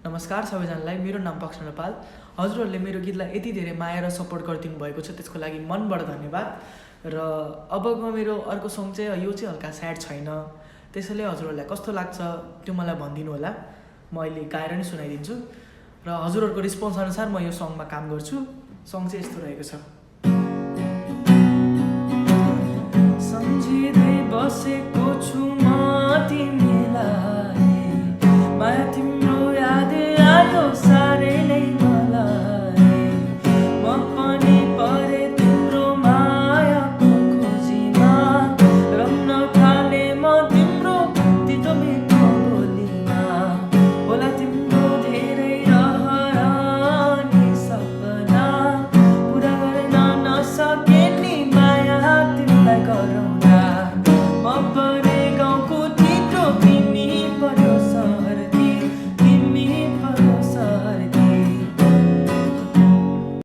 नमस्कार सबैजनालाई, मेरो नाम पक्ष नेपाल। हजुरहरूले मेरो गीतलाई यति धेरै माया र सपोर्ट गरिदिनु भएको छ, त्यसको लागि मनबाट धन्यवाद। र अबको मेरो अर्को सङ चाहिँ यो चाहिँ हल्का स्याड छैन, त्यसैले हजुरहरूलाई कस्तो लाग्छ त्यो मलाई भनिदिनु होला। म अहिले गाएर नै सुनाइदिन्छु र हजुरहरूको रिस्पोन्स अनुसार म यो सङमा काम गर्छु। सङ चाहिँ यस्तो रहेको छ। सम्झिँदै बसेको छु